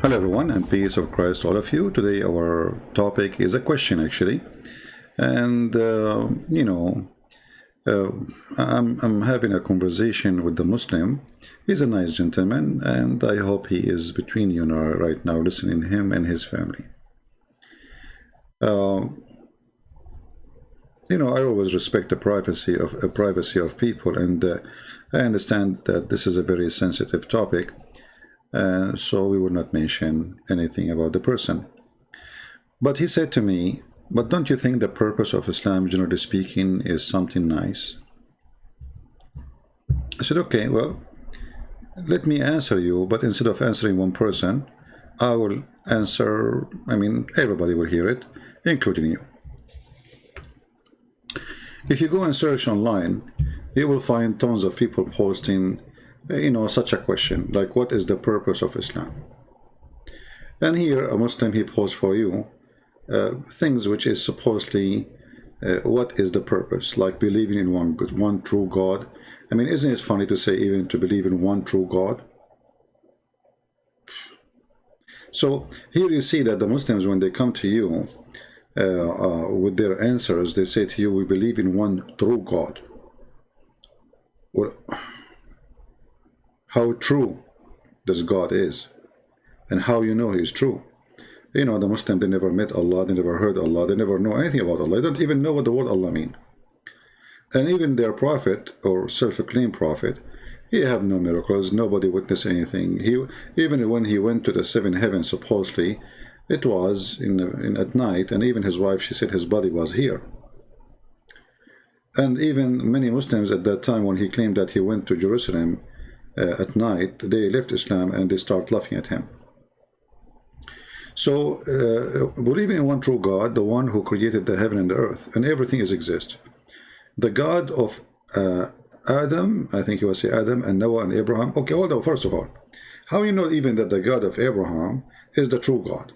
Hello everyone, and peace of Christ to all of you. Today our topic is a question actually, and I'm having a conversation with the Muslim. He's a nice gentleman, and I hope he is between you now, right now, listening to him and his family. I always respect the privacy of people, and I understand that this is a very sensitive topic. So we will not mention anything about the person. But he said to me, but don't you think the purpose of Islam, generally speaking, is something nice? I said, okay, well, let me answer you, but instead of answering one person, I will answer, everybody will hear it, including you. If you go and search online, you will find tons of people posting such a question, like what is the purpose of Islam? And here a Muslim, he posts for you things which is supposedly what is the purpose, like believing in one true God. Isn't it funny to say even to believe in one true God? So here you see that the Muslims, when they come to you with their answers, they say to you, we believe in one true God. Well, how true this God is, and how you know He is true. The Muslim, they never met Allah, they never heard Allah, they never know anything about Allah, they don't even know what the word Allah means. And even their prophet, or self-acclaimed prophet, he have no miracles, nobody witnessed anything. Even when he went to the seventh heaven, supposedly, it was at night, and even his wife, she said his body was here. And even many Muslims at that time, when he claimed that he went to Jerusalem at night, they left Islam and they start laughing at him. So believing in one true God, the one who created the heaven and the earth, and everything exists. The God of Adam, I think he was Adam and Noah and Abraham. Okay, hold on, first of all, how you know even that the God of Abraham is the true God?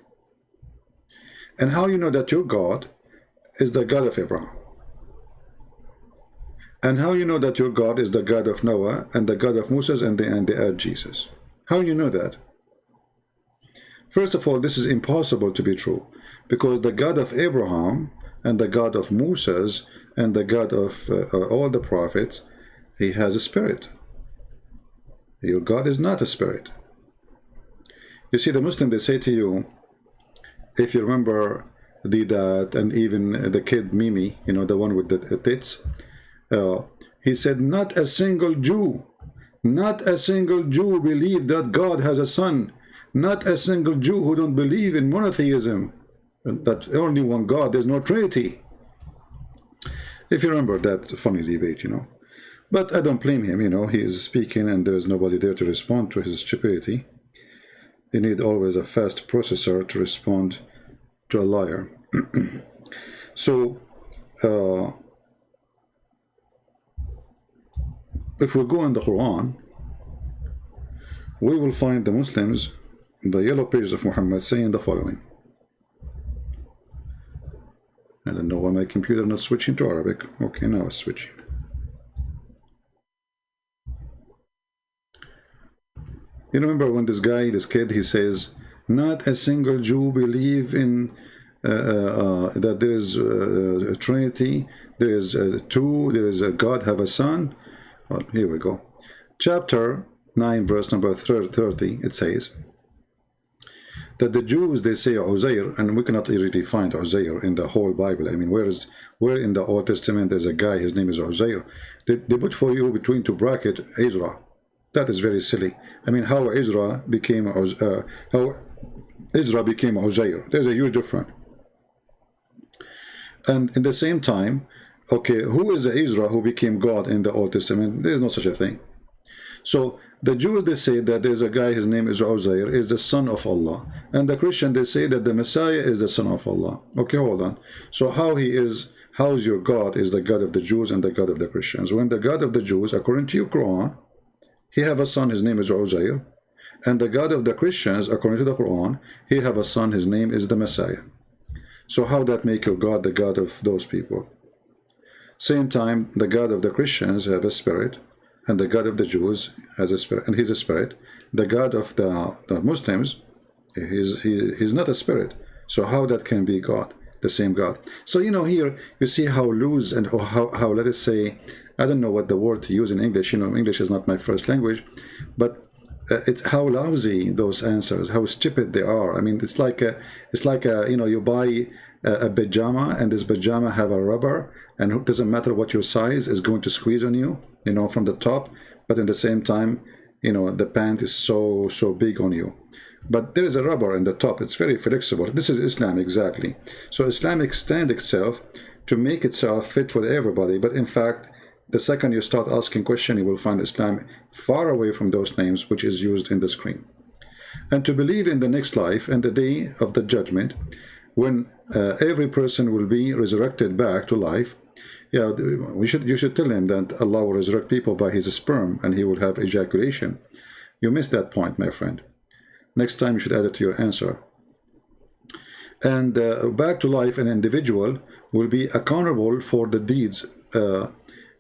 And how you know that your God is the God of Abraham? And how you know that your God is the God of Noah and the God of Moses and the Jesus? How you know that? First of all, this is impossible to be true, because the God of Abraham and the God of Moses and the God of all the prophets, he has a spirit. Your God is not a spirit. You see, the Muslim, they say to you, if you remember that, and even the kid Mimi, the one with the tits, he said, not a single Jew believed that God has a son. Not a single Jew who don't believe in monotheism, that only one God, there's no Trinity. If you remember that funny debate, But I don't blame him, he is speaking and there's nobody there to respond to his stupidity. You need always a fast processor to respond to a liar. So, if we go in the Quran, we will find the Muslims, the yellow pages of Muhammad, saying the following. I don't know why my computer not switching to Arabic. Okay, now it's switching. You remember when this kid, he says, not a single Jew believe in that there is a Trinity, there is two, there is a God have a son. Well, here we go. Chapter 9, verse number 30, it says that the Jews, they say Uzair, and we cannot really find Uzair in the whole Bible. Where in the Old Testament there's a guy, his name is Uzair. They put for you between two brackets Ezra. That is very silly. How Ezra became Uzair. There's a huge difference. And in the same time, okay, who is Ezra who became God in the Old Testament? There is no such a thing. So the Jews, they say that there's a guy, his name is Uzair, is the son of Allah. And the Christian, they say that the Messiah is the son of Allah. Okay, hold on. So how is your God is the God of the Jews and the God of the Christians? When the God of the Jews, according to your Quran, he have a son, his name is Uzair. And the God of the Christians, according to the Quran, he have a son, his name is the Messiah. So how that make your God the God of those people? Same time, the God of the Christians have a spirit, and the God of the Jews has a spirit, and he's a spirit. The God of the Muslims He's not a spirit. So how that can be God, the same God? So, you know, here you see how loose and how let us say, I don't know what the word to use in English. You know, English is not my first language, but it's how lousy those answers, how stupid they are. I mean, it's like a, you know, you buy a pajama, and this pajama have a rubber, and it doesn't matter what your size is going to squeeze on you, you know, from the top, but at the same time, you know, the pant is so big on you. But there is a rubber in the top. It's very flexible. This is Islam exactly. So Islam extends itself to make itself fit for everybody. But in fact, the second you start asking questions, you will find Islam far away from those names which is used in the screen. And to believe in the next life and the day of the judgment, when every person will be resurrected back to life. Yeah, you should tell him that Allah will resurrect people by his sperm and he will have ejaculation. You missed that point, my friend. Next time you should add it to your answer. And back to life, an individual will be accountable for the deeds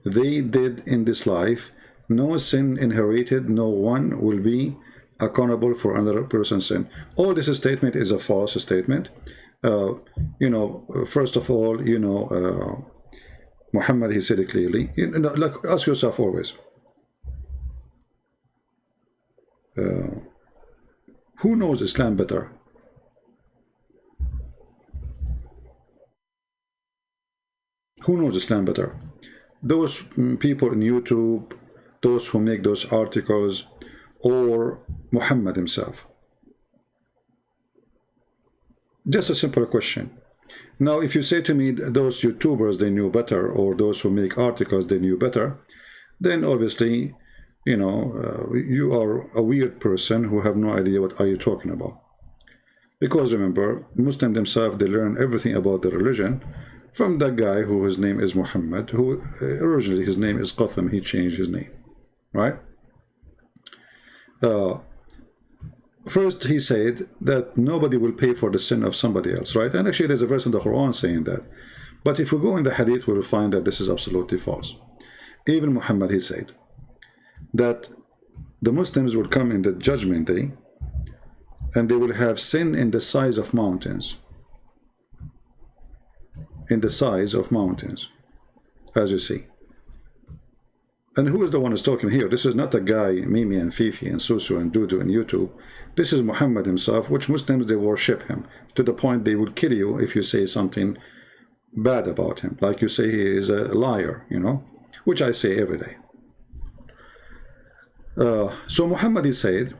they did in this life. No sin inherited, no one will be accountable for another person's sin. All this statement is a false statement. You know, first of all, you know, Muhammad, he said it clearly. You know, like, ask yourself always, who knows Islam better? Who knows Islam better? Those people in YouTube, those who make those articles, or Muhammad himself? Just a simple question. Now, if you say to me those YouTubers, they knew better, or those who make articles, they knew better, then obviously, you know, you are a weird person who have no idea what are you talking about. Because remember, Muslims themselves, they learn everything about the religion from that guy who his name is Muhammad, who originally his name is Qatham, he changed his name, right? First, he said that nobody will pay for the sin of somebody else, right? And actually, there's a verse in the Quran saying that. But if we go in the Hadith, we'll find that this is absolutely false. Even Muhammad, he said that the Muslims will come in the judgment day and they will have sin in the size of mountains. In the size of mountains, as you see. And who is the one who's talking here? This is not a guy, Mimi and Fifi and Susu and Dudu and YouTube. This is Muhammad himself, which Muslims, they worship him to the point they will kill you if you say something bad about him. Like you say he is a liar, you know, which I say every day. So Muhammad, he said,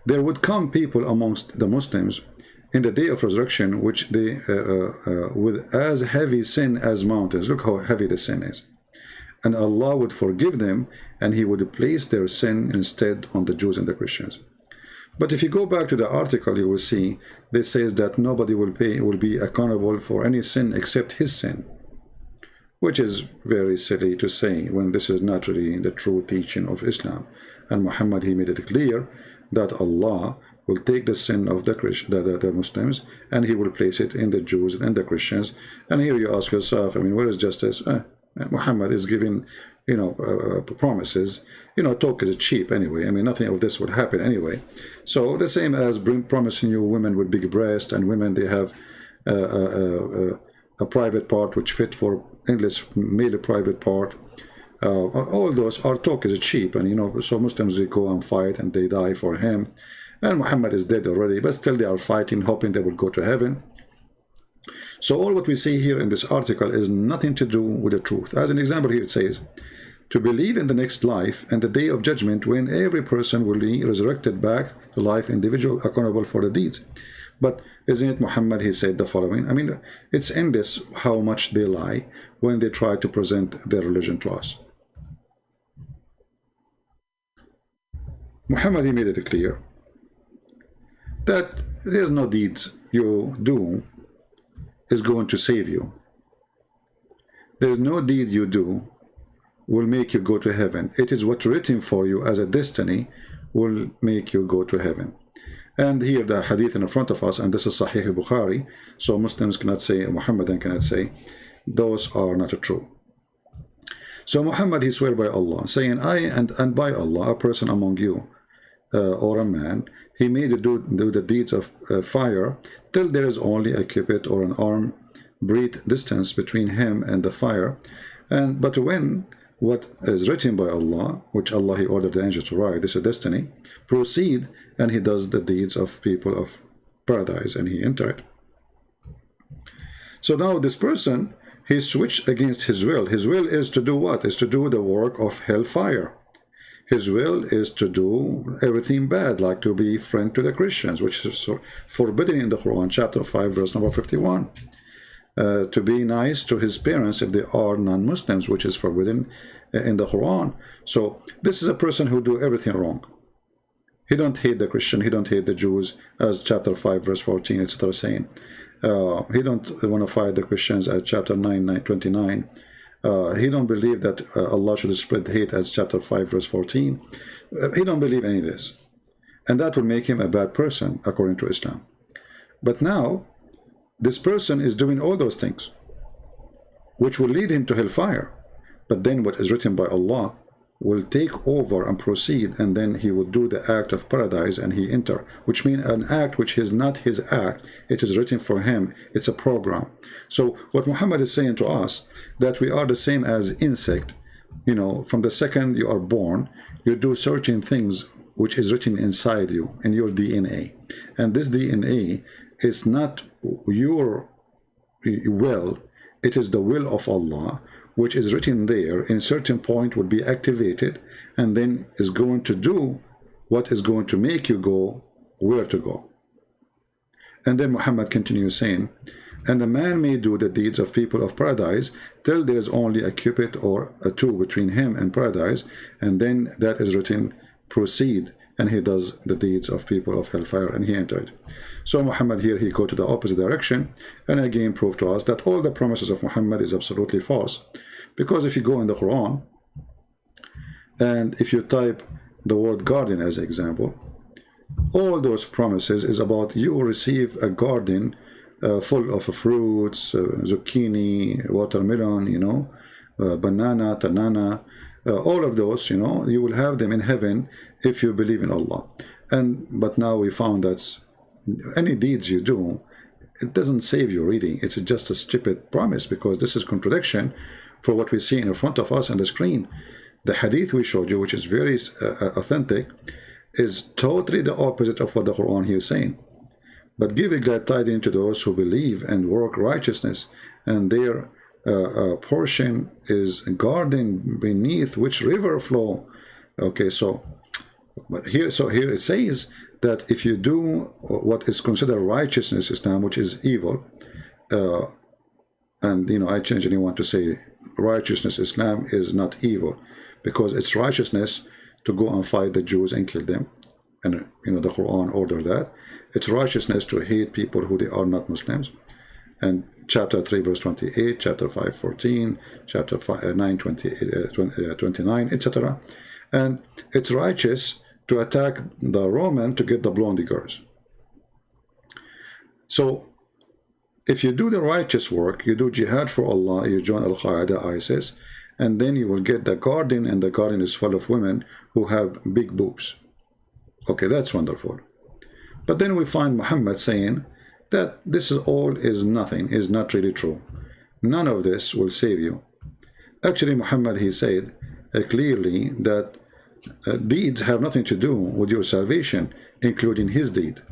there would come people amongst the Muslims in the day of resurrection, which they, with as heavy sin as mountains. Look how heavy the sin is. And Allah would forgive them, and he would place their sin instead on the Jews and the Christians. But if you go back to the article, you will see this says that nobody will be accountable for any sin except his sin, which is very silly to say when this is not really the true teaching of Islam. And Muhammad, he made it clear that Allah will take the sin of the Muslims and he will place it in the Jews and the Christians. And here you ask yourself, I mean, where is justice? Muhammad is giving, you know, promises. You know, talk is cheap anyway. I mean, nothing of this would happen anyway. So the same as promising you women with big breasts, and women, they have a private part which fit for English male private part. All those are talk is cheap, and you know, so Muslims, they go and fight and they die for him. And Muhammad is dead already, but still they are fighting, hoping they will go to heaven. So all what we see here in this article is nothing to do with the truth. As an example here, it says, to believe in the next life and the day of judgment when every person will be resurrected back to life, individual accountable for the deeds. But isn't it Muhammad, he said the following? I mean, it's endless how much they lie when they try to present their religion to us. Muhammad, he made it clear that there's no deeds you do is going to save you. There's no deed you do will make you go to heaven. It is what's written for you as a destiny will make you go to heaven. And here the hadith in front of us, and this is Sahih al-Bukhari, so Muslims cannot say, Muhammadan cannot say, those are not true. So Muhammad, he swear by Allah, saying, I and by Allah, a person among you, or a man, he may do the deeds of fire till there is only a cubit or an arm breadth distance between him and the fire. But when what is written by Allah, which Allah he ordered the angel to write, this is destiny, proceed, and he does the deeds of people of paradise, and he entered. So now this person, he switched against his will. His will is to do what? Is to do the work of hellfire. His will is to do everything bad, like to be friend to the Christians, which is forbidden in the Quran, chapter 5, verse number 51. To be nice to his parents if they are non-Muslims, which is forbidden in the Quran. So this is a person who do everything wrong. He don't hate the Christian, he don't hate the Jews, as chapter 5 verse 14 etc. saying. He don't want to fight the Christians, as chapter 29. He don't believe that Allah should spread hate, as chapter 5 verse 14. He don't believe any of this, and that will make him a bad person according to Islam. But now this person is doing all those things which will lead him to hellfire, but then what is written by Allah will take over and proceed, and then he will do the act of paradise and he enter, which means an act which is not his act, it is written for him, it's a program. So what Muhammad is saying to us, that we are the same as insect, you know, from the second you are born, you do certain things which is written inside you, in your DNA, and this DNA is not your will, it is the will of Allah, which is written there. In a certain point would be activated, and then is going to do what is going to make you go where to go. And then Muhammad continues saying, and a man may do the deeds of people of paradise till there is only a cubit or a two between him and paradise, and then that is written, proceed, and he does the deeds of people of hellfire, and he entered. So Muhammad here, he go to the opposite direction, and again prove to us that all the promises of Muhammad is absolutely false. Because if you go in the Quran, and if you type the word garden as an example, all those promises is about you will receive a garden full of fruits, zucchini, watermelon, you know, banana, tanana, all of those, you know, you will have them in heaven if you believe in Allah. But now we found that any deeds you do, it doesn't save your reading. It's just a stupid promise, because this is contradiction for what we see in front of us on the screen. The hadith we showed you, which is very authentic, is totally the opposite of what the Quran here is saying. But give a glad tidings to those who believe and work righteousness, and their portion is garden beneath which river flow. Okay, so here it says that if you do what is considered righteousness Islam, which is evil, and you know, I change anyone to say righteousness Islam is not evil, because it's righteousness to go and fight the Jews and kill them, and you know the Quran ordered that. It's righteousness to hate people who they are not Muslims, and chapter 3 verse 28, chapter 5 14, chapter 5, 9 29, etc. And it's righteous to attack the Roman to get the blondie girls. So if you do the righteous work, you do jihad for Allah, you join Al-Qaeda, ISIS, and then you will get the garden, and the garden is full of women who have big boobs. Okay, that's wonderful. But then we find Muhammad saying that this is all is nothing, is not really true. None of this will save you. Actually, Muhammad, he said clearly that deeds have nothing to do with your salvation, including his deed.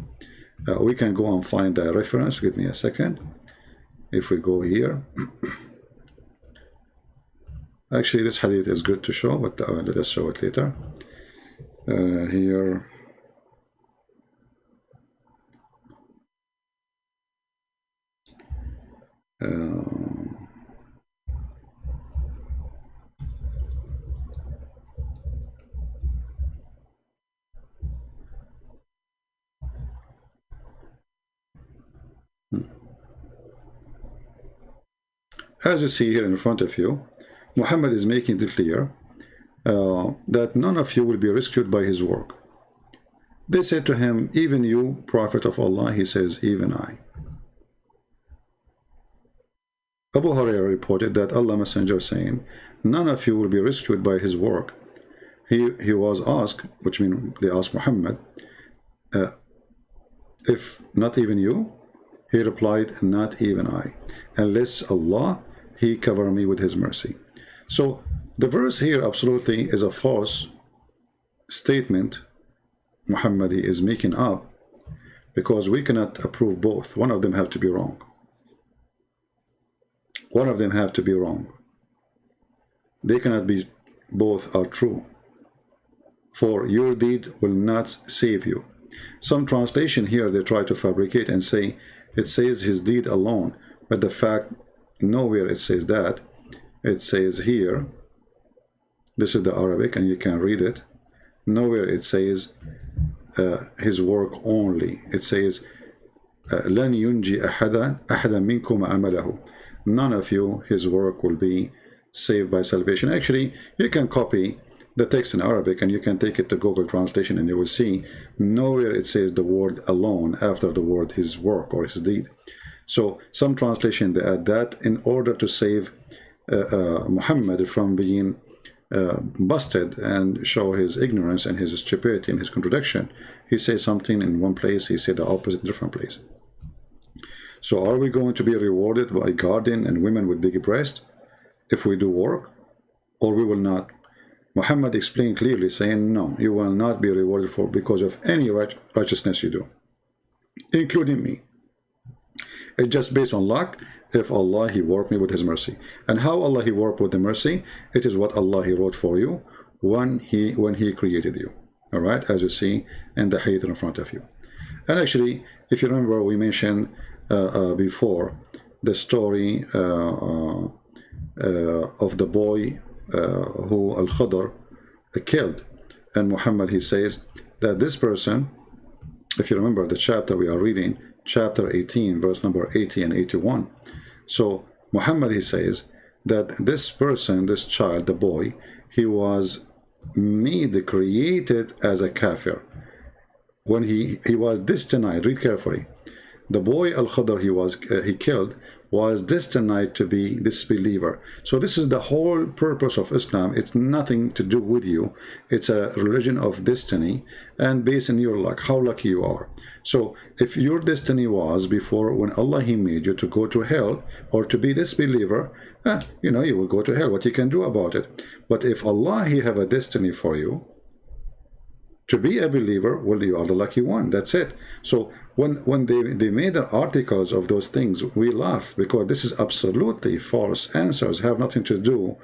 We can go and find the reference. Give me a second. If we go here, actually this hadith is good to show, but let us show it later. Here, as you see here in front of you, Muhammad is making it clear that none of you will be rescued by his work. They said to him, even you, Prophet of Allah? He says, even I. Abu Hurairah reported that Allah Messenger saying, none of you will be rescued by his work. he was asked, which means they asked Muhammad, if not even you? He replied, not even I, unless Allah, He cover me with His mercy. So the verse here absolutely is a false statement Muhammad is making up, because we cannot approve both. One of them have to be wrong. One of them have to be wrong. They cannot be both are true. For your deed will not save you. Some translation here they try to fabricate and say it says his deed alone, but the fact nowhere it says that. It says here, this is the Arabic and you can read it, nowhere it says his work only. It says لن ينجي أحدا منكم عمله. None of you, his work will be saved by salvation. Actually, you can copy the text in Arabic and you can take it to Google Translation and you will see nowhere it says the word alone after the word his work or his deed. So some translation they add that in order to save Muhammad from being busted and show his ignorance and his stupidity and his contradiction. He says something in one place, he said the opposite in a different place. So are we going to be rewarded by garden and women with big breasts if we do work, or we will not? Muhammad explained clearly, saying no, you will not be rewarded for because of any righteousness you do, including me. It's just based on luck. If Allah He worked me with His mercy, and how Allah He worked with the mercy, it is what Allah He wrote for you when He created you. All right, as you see in the hadith in front of you. And actually, if you remember, we mentioned before the story of the boy who Al-Khadr killed, and Muhammad he says that this person, if you remember the chapter we are reading, chapter 18, verse number 80 and 81. So Muhammad he says that this person, this child, the boy, he was made, created as a kafir. When he was destined, read carefully, the boy Al-Khadr he killed was destined to be disbeliever. So this is the whole purpose of Islam. It's nothing to do with you. It's a religion of destiny and based on your luck, how lucky you are. So if your destiny was before when Allah He made you to go to hell or to be disbeliever, you know, you will go to hell. What you can do about it? But if Allah He have a destiny for you to be a believer, well, you are the lucky one. That's it. So when they made the articles of those things, we laugh because this is absolutely false answers, have nothing to do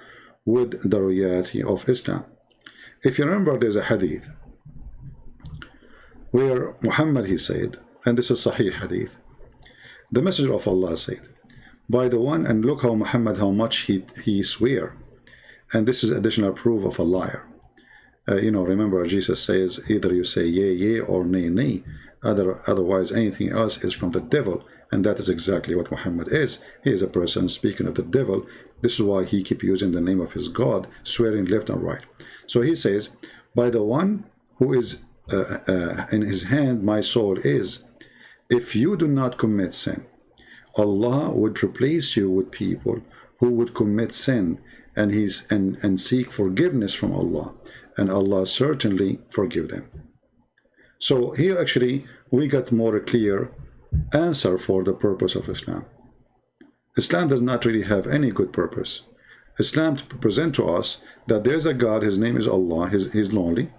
with the reality of Islam. If you remember, there's a hadith where Muhammad he said, and this is Sahih hadith, the Messenger of Allah said, by the one, and look how Muhammad, how much he swear, and this is additional proof of a liar. You know, remember Jesus says either you say yea, yea, or nay, nay. Otherwise anything else is from the devil, and that is exactly what Muhammad is. He is a person speaking of the devil. This is why he keep using the name of his God, swearing left and right. So he says, by the one who is in his hand my soul is, if you do not commit sin, Allah would replace you with people who would commit sin and seek forgiveness from Allah, and Allah certainly forgive them. So here actually we got more clear answer for the purpose of Islam. Islam does not really have any good purpose. Islam to present to us that there's a God, his name is Allah, he's lonely,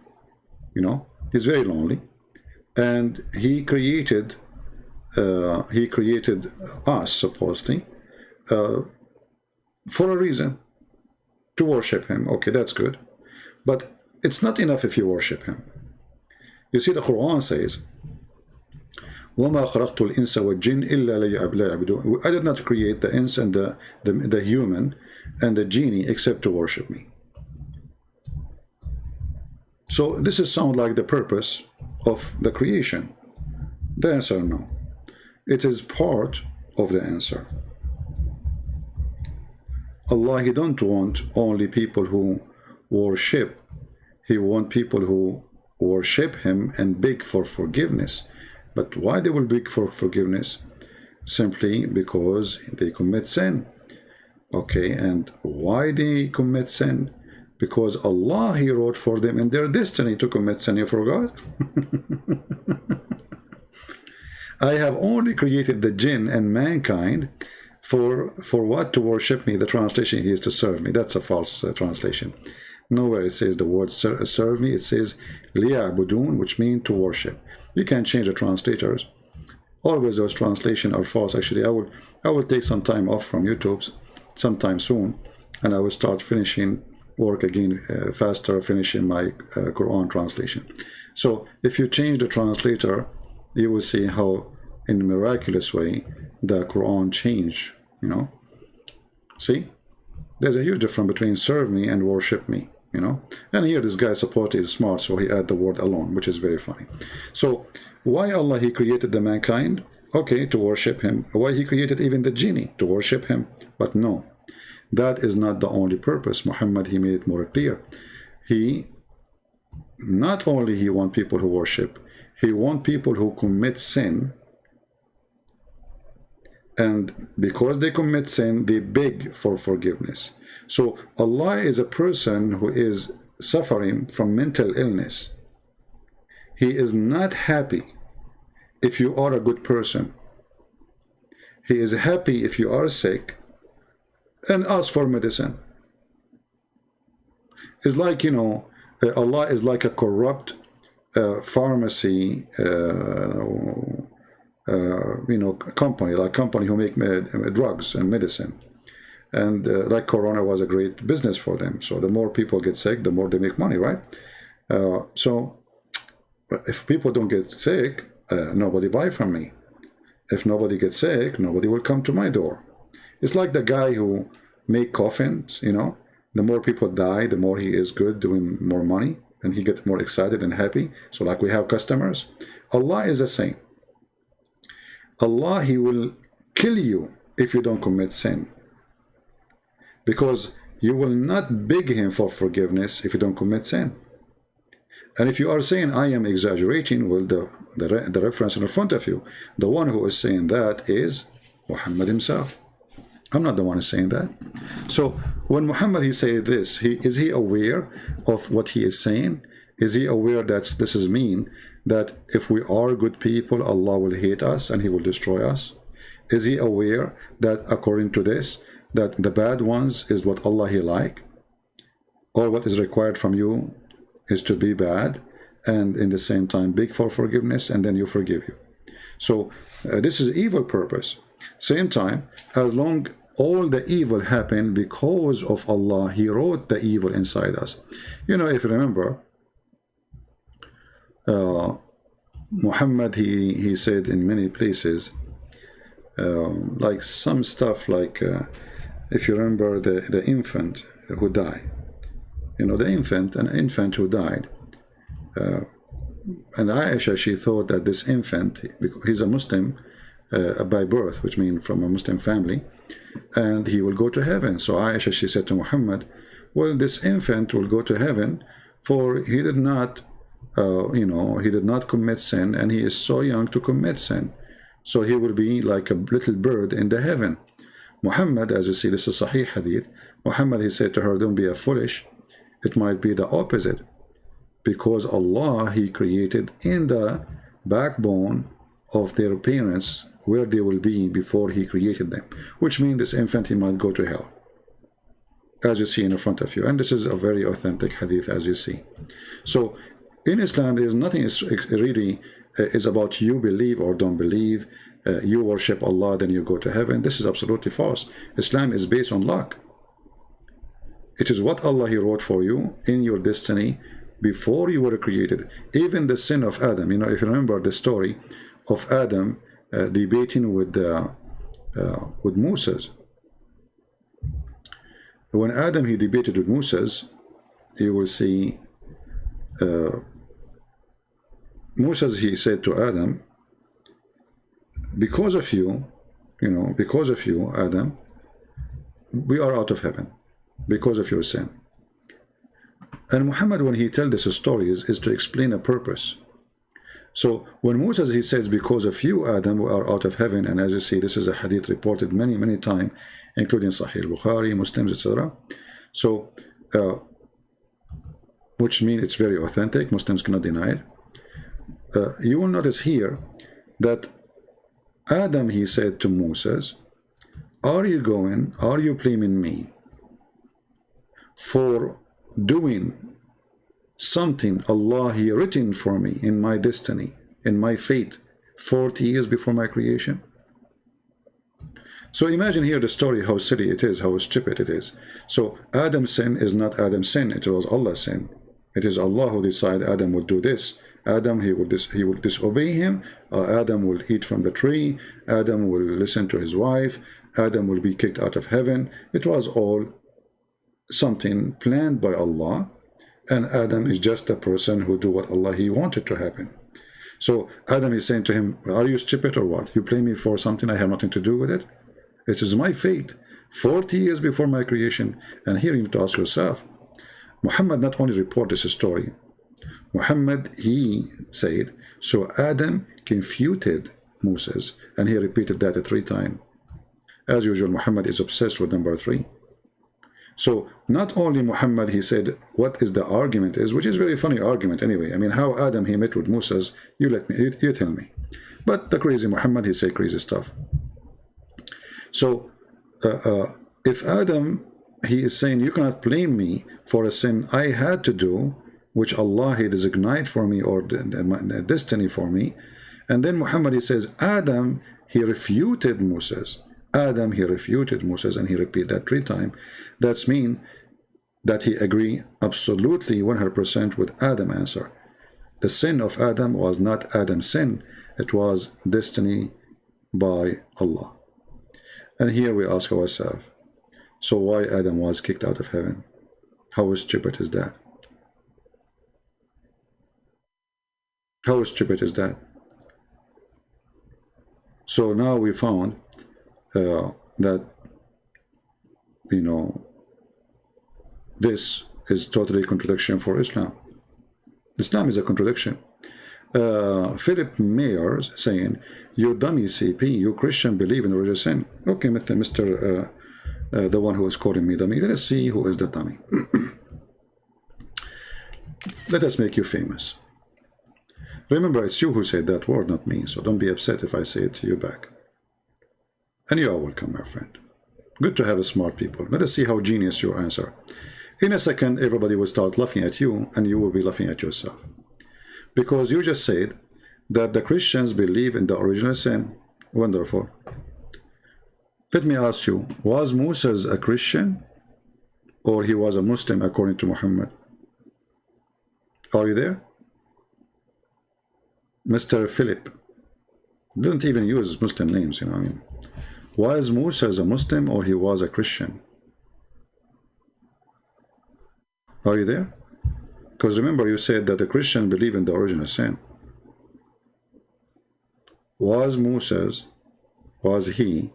you know, he's very lonely, and he created us supposedly for a reason, to worship him. Okay, that's good, but it's not enough if you worship him. You see, the Quran says, وَمَا خَلَقْتُ الْإِنسَ وَالْجِنَّ إِلَّا لِيَعْبُدُونِ. I did not create the ins and the human and the genie except to worship me. So this is sound like the purpose of the creation. The answer, no. It is part of the answer. Allah, He don't want only people who worship. He wants people who worship Him and beg for forgiveness. But why they will beg for forgiveness? Simply because they commit sin. Okay, and why they commit sin? Because Allah, He wrote for them in their destiny to commit sin. You forgot? I have only created the jinn and mankind for what? To worship me. The translation here is to serve me. That's a false translation. Nowhere it says the word serve me. It says liya'budun, which means to worship. You can change the translators. Always those translations are false. Actually, I will take some time off from YouTube sometime soon, and I will start finishing work again faster, finishing my Quran translation. So if you change the translator, you will see how in a miraculous way the Quran changed, you know. See, there's a huge difference between serve me and worship me, you know. And here this guy supposedly is smart, so he added the word alone, which is very funny. So why Allah, He created the mankind? Okay, to worship Him. Why He created even the genie? To worship Him. But no, that is not the only purpose. Muhammad, he made it more clear. He not only he want people who worship, he want people who commit sin, and because they commit sin, they beg for forgiveness. So Allah is a person who is suffering from mental illness. He is not happy if you are a good person. He is happy if you are sick and ask for medicine. It's like, you know, Allah is like a corrupt pharmacy, you know, company who make drugs and medicine. And like Corona was a great business for them. So the more people get sick, the more they make money, right? So if people don't get sick, nobody buy from me. If nobody gets sick, nobody will come to my door. It's like the guy who make coffins, you know. The more people die, the more he is good, doing more money, and he gets more excited and happy. So like we have customers. Allah is the same. Allah, He will kill you if you don't commit sin. Because you will not beg Him for forgiveness if you don't commit sin. And if you are saying, I am exaggerating, well, the reference in front of you, the one who is saying that is Muhammad himself. I'm not the one who's saying that. So when Muhammad, he said this, is he aware of what he is saying? Is he aware that this is mean, that if we are good people, Allah will hate us and He will destroy us? Is he aware that according to this, that the bad ones is what Allah He like? Or what is required from you is to be bad and in the same time beg for forgiveness, and then you forgive you. So this is evil purpose. Same time, as long all the evil happened because of Allah, He wrote the evil inside us. You know, if you remember, Muhammad, he said in many places, like some stuff like, if you remember the infant who died, you know, an infant who died, and Aisha, she thought that this infant, he's a Muslim by birth, which means from a Muslim family, and he will go to heaven. So Aisha, she said to Muhammad, well, this infant will go to heaven, for he did not, you know, he did not commit sin, and he is so young to commit sin. So he will be like a little bird in the heaven. Muhammad, as you see, this is Sahih Hadith. Muhammad, he said to her, don't be a foolish. It might be the opposite. Because Allah, He created in the backbone of their parents where they will be before He created them. Which means this infant, he might go to hell. As you see in front of you. And this is a very authentic hadith, as you see. So in Islam, there is nothing really is about you believe or don't believe. You worship Allah, then you go to heaven. This is absolutely false. Islam is based on luck. It is what Allah He wrote for you in your destiny before you were created. Even the sin of Adam, you know, if you remember the story of Adam debating with Moses. When Adam, he debated with Moses, you will see Moses, he said to Adam, because of you, you know, because of you, Adam, we are out of heaven, because of your sin. And Muhammad, when he tells this story, is to explain a purpose. So when Moses, he says, because of you, Adam, we are out of heaven, and as you see, this is a hadith reported many times, including Sahih Bukhari, Muslims, etc. So which means it's very authentic. Muslims cannot deny it. You will notice here that Adam, he said to Moses, are you blaming me for doing something Allah he written for me in my destiny, in my fate, 40 years before my creation? So imagine here the story, how silly it is, how stupid it is. So Adam's sin is not Adam's sin, it was Allah's sin. It is Allah who decided Adam would do this. Adam, he will disobey him. Adam will eat from the tree. Adam will listen to his wife. Adam will be kicked out of heaven. It was all something planned by Allah. And Adam is just a person who do what Allah he wanted to happen. So Adam is saying to him, are you stupid or what? You blame me for something I have nothing to do with it? It is my fate, 40 years before my creation. And here you need to ask yourself, Muhammad not only reported this story, Muhammad, he said, so Adam confuted Moses, and he repeated that 3 times. As usual, Muhammad is obsessed with number 3. So not only Muhammad, he said, what is the argument is, which is very funny argument anyway. I mean, how Adam, he met with Moses, you tell me. But the crazy Muhammad, he said crazy stuff. So if Adam, he is saying, you cannot blame me for a sin I had to do, which Allah he designated for me, or the destiny for me. And then Muhammad, he says, Adam, he refuted Moses. Adam, he refuted Moses, and he repeated that 3 times. That's mean that he agree absolutely 100% with Adam's answer. The sin of Adam was not Adam's sin. It was destiny by Allah. And here we ask ourselves, so why Adam was kicked out of heaven? How stupid is that? How stupid is that? So now we found that, you know, this is totally contradiction for Islam. Islam is a contradiction. Philip Mayers saying, you dummy CP, you Christian believe in religious sin. Okay, Mr. The one who is calling me dummy. Let us see who is the dummy. Let us make you famous. Remember, it's you who said that word, not me, so don't be upset if I say it to you back. And you are welcome, my friend. Good to have smart people. Let us see how genius you answer. In a second, everybody will start laughing at you, and you will be laughing at yourself. Because you just said that the Christians believe in the original sin. Wonderful. Let me ask you, was Moses a Christian? Or he was a Muslim according to Muhammad? Are you there? Mr. Philip didn't even use Muslim names, you know what I mean. Was Moses a Muslim or he was a Christian? Are you there? Because remember you said that the Christian believe in the original sin. Was Moses, was he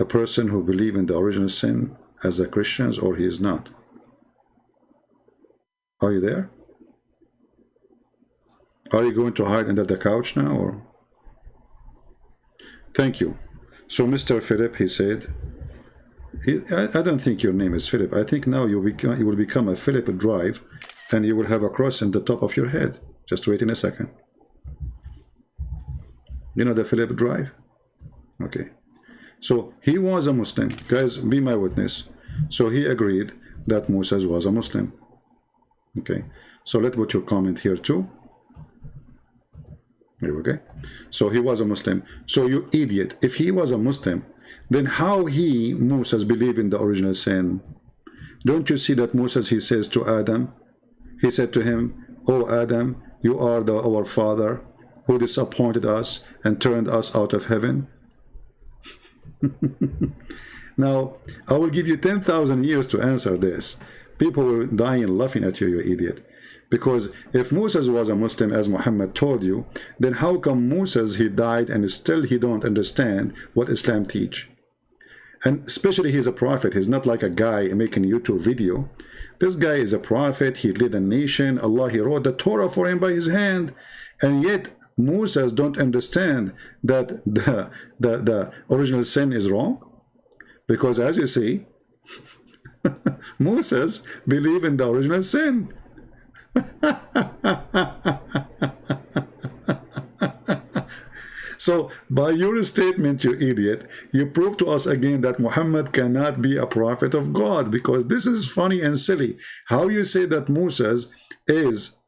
a person who believed in the original sin as the Christians, or he is not? Are you there? Are you going to hide under the couch now, or? Thank you. So Mr. Philip, he said, I don't think your name is Philip. I think now you will become a Philip Drive, and you will have a cross in the top of your head. Just wait in a second. You know the Philip Drive? Okay. So he was a Muslim. Guys, be my witness. So he agreed that Moses was a Muslim. Okay. So let's put your comment here too. Okay. So he was a Muslim. So you idiot. If he was a Muslim, then how he, Moses, believed in the original sin? Don't you see that Moses, he says to Adam, he said to him, "Oh Adam, you are our father who disappointed us and turned us out of heaven." Now, I will give you 10,000 years to answer this. People will die and laughing at you, you idiot. Because if Moses was a Muslim, as Muhammad told you, then how come Moses, he died and still he don't understand what Islam teach? And especially he's a prophet. He's not like a guy making a YouTube video. This guy is a prophet. He led a nation. Allah, he wrote the Torah for him by his hand. And yet Moses don't understand that the original sin is wrong. Because as you see, Moses believed in the original sin. So, by your statement, you idiot, you prove to us again that Muhammad cannot be a prophet of God, because this is funny and silly. How you say that Moses is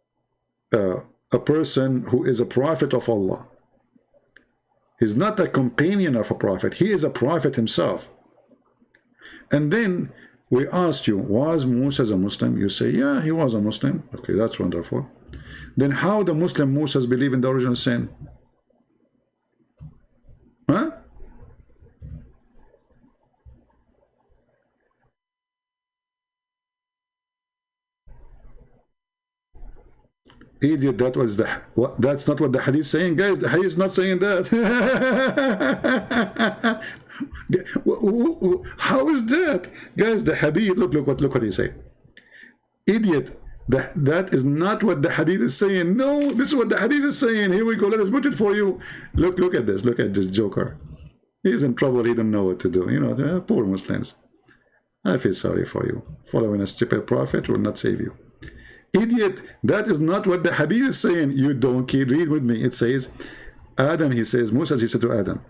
a person who is a prophet of Allah? He's not a companion of a prophet. He is a prophet himself. And then we asked you, was Moses a Muslim? You say, yeah, he was a Muslim. Okay, that's wonderful. Then how the Muslim Moses believe in the original sin? Huh? Idiot, that was that's not what the hadith is saying, guys. The hadith is not saying that. How is that, guys? The hadith, look what he say. Idiot, that is not what the hadith is saying. No, this is what the hadith is saying. Here we go, let us put it for you. Look at this, look at this joker. He's in trouble, he don't know what to do. You know, poor Muslims. I feel sorry for you. Following a stupid prophet will not save you. Idiot, that is not what the hadith is saying. You donkey, read with me. It says, Adam, he says, Moses, he said to Adam,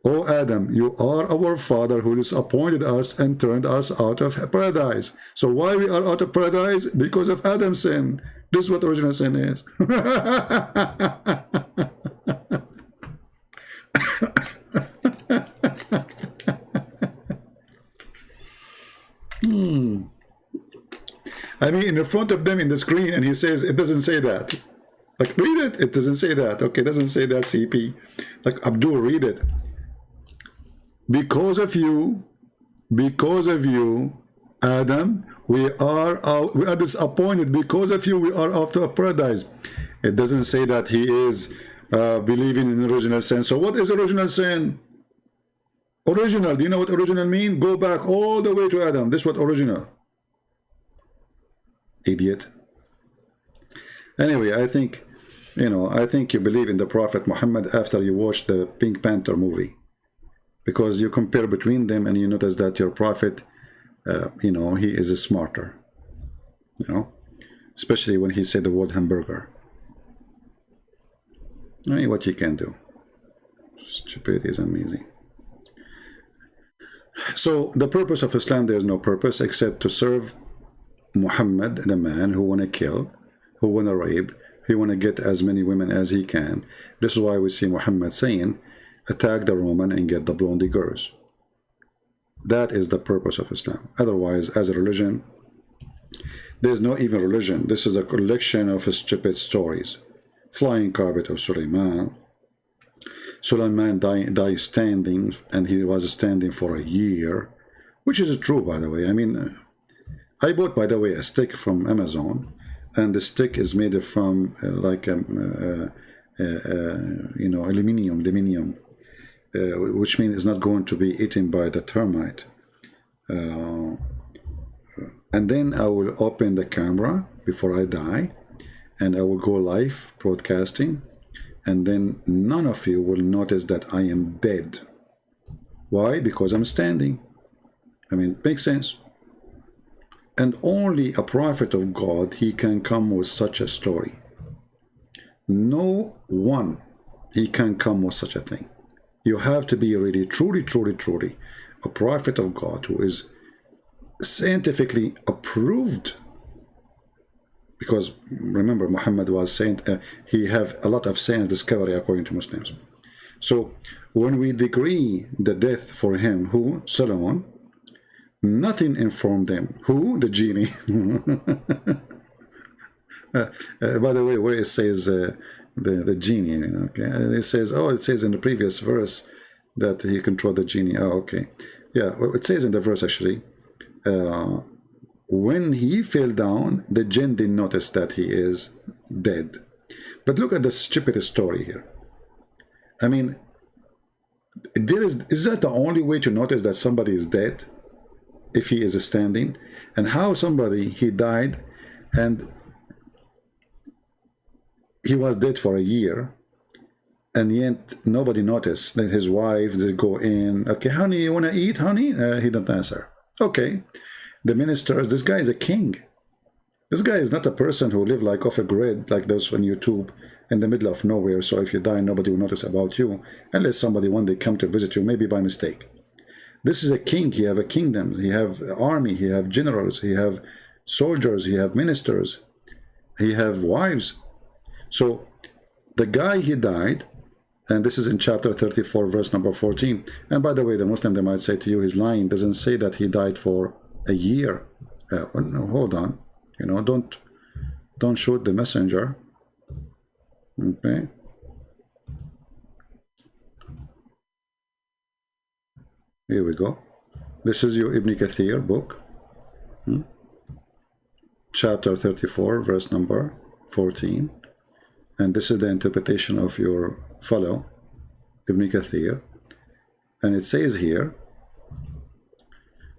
"O Adam, you are our father who disappointed us and turned us out of paradise." So why we are out of paradise? Because of Adam's sin. This is what original sin is. I mean, in front of them in the screen, and he says, it doesn't say that. Like, read it. It doesn't say that. Okay, it doesn't say that, CP. Like, Abdul, read it. Because of you, Adam, we are disappointed. Because of you, we are out of paradise. It doesn't say that he is believing in original sin. So what is original sin? Original. Do you know what original mean? Go back all the way to Adam. This is what original. Idiot. Anyway, I think, you know, I think you believe in the Prophet Muhammad after you watch the Pink Panther movie, because you compare between them and you notice that your prophet, you know, he is smarter, you know, especially when he said the word hamburger. I mean, what you can do. Stupidity is amazing. So the purpose of Islam, there is no purpose except to serve Muhammad, the man who want to kill, who want to rape, he want to get as many women as he can. This is why we see Muhammad saying, attack the Roman and get the blondie girls. That is the purpose of Islam. Otherwise, as a religion, there is no even religion. This is a collection of stupid stories. Flying carpet of Sulaiman. Sulaiman died standing, and he was standing for a year, which is true, by the way. I mean, I bought, by the way, a stick from Amazon, and the stick is made from like you know, aluminium, which means it's not going to be eaten by the termite. And then I will open the camera before I die, and I will go live broadcasting, and then none of you will notice that I am dead. Why? Because I'm standing. I mean, it makes sense. And only a prophet of God, he can come with such a story. No one, he can come with such a thing. You have to be really, truly a prophet of God who is scientifically approved. Because remember, Muhammad was saying he have a lot of science discovery according to Muslims. So when we decree the death for him, who? Solomon, nothing informed them. Who? The genie. By the way, where it says the genie, okay, it says, oh, it says in the previous verse that he controlled the genie. Oh, okay, yeah, well, it says in the verse actually, when he fell down, the jinn didn't notice that he is dead. But look at the stupid story here. I mean, is that the only way to notice that somebody is dead? If he is standing? And how somebody, he died and he was dead for a year, and yet nobody noticed that his wife did go in, okay, honey, you want to eat, honey? He didn't answer. Okay, the ministers. This guy is a king. This guy is not a person who live like off a grid, like those on YouTube, in the middle of nowhere. So if you die, nobody will notice about you, unless somebody one day come to visit you, maybe by mistake. This is a king. He have a kingdom. He have army. He have generals. He have soldiers. He have ministers. He have wives. So the guy, he died, and this is in chapter 34, verse number 14. And by the way, the Muslim, they might say to you, he's lying. Doesn't say that he died for a year. No, hold on. You know, don't shoot the messenger. Okay. Here we go. This is your Ibn Kathir book. Chapter 34, verse number 14. And this is the interpretation of your fellow, Ibn Kathir. And it says here,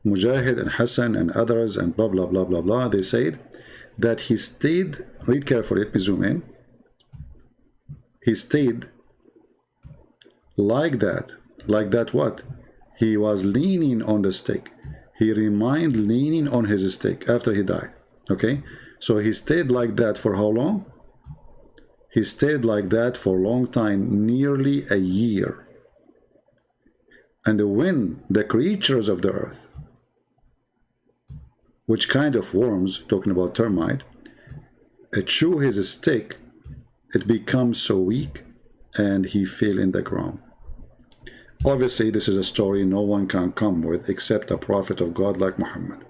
Mujahid and Hassan and others and blah, blah, blah, blah, blah, they said that he stayed, read carefully, let me zoom in. He stayed like that what? He was leaning on the stick. He remained leaning on his stick after he died. Okay, so he stayed like that for how long? He stayed like that for a long time, nearly a year. And when the creatures of the earth, which kind of worms, talking about termite, chew his stick, it becomes so weak and he fell in the ground. Obviously, this is a story no one can come with except a prophet of God like Muhammad.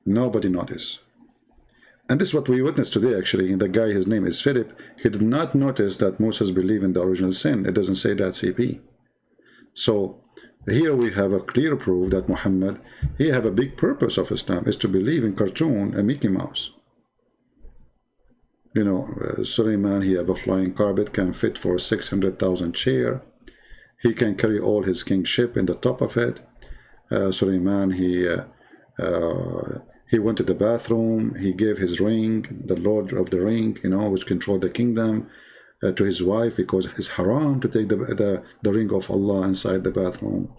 Nobody noticed. And this is what we witnessed today, actually. The guy, his name is Philip. He did not notice that Moses believed in the original sin. It doesn't say that CP. So here we have a clear proof that Muhammad, he have a big purpose of Islam, is to believe in cartoon and Mickey Mouse. You know, Suleiman, he have a flying carpet, can fit for 600,000 chair. He can carry all his kingship in the top of it. Suleiman, he went to the bathroom. He gave his ring, the Lord of the Ring, you know, which controlled the kingdom, to his wife, because it's haram to take the ring of Allah inside the bathroom.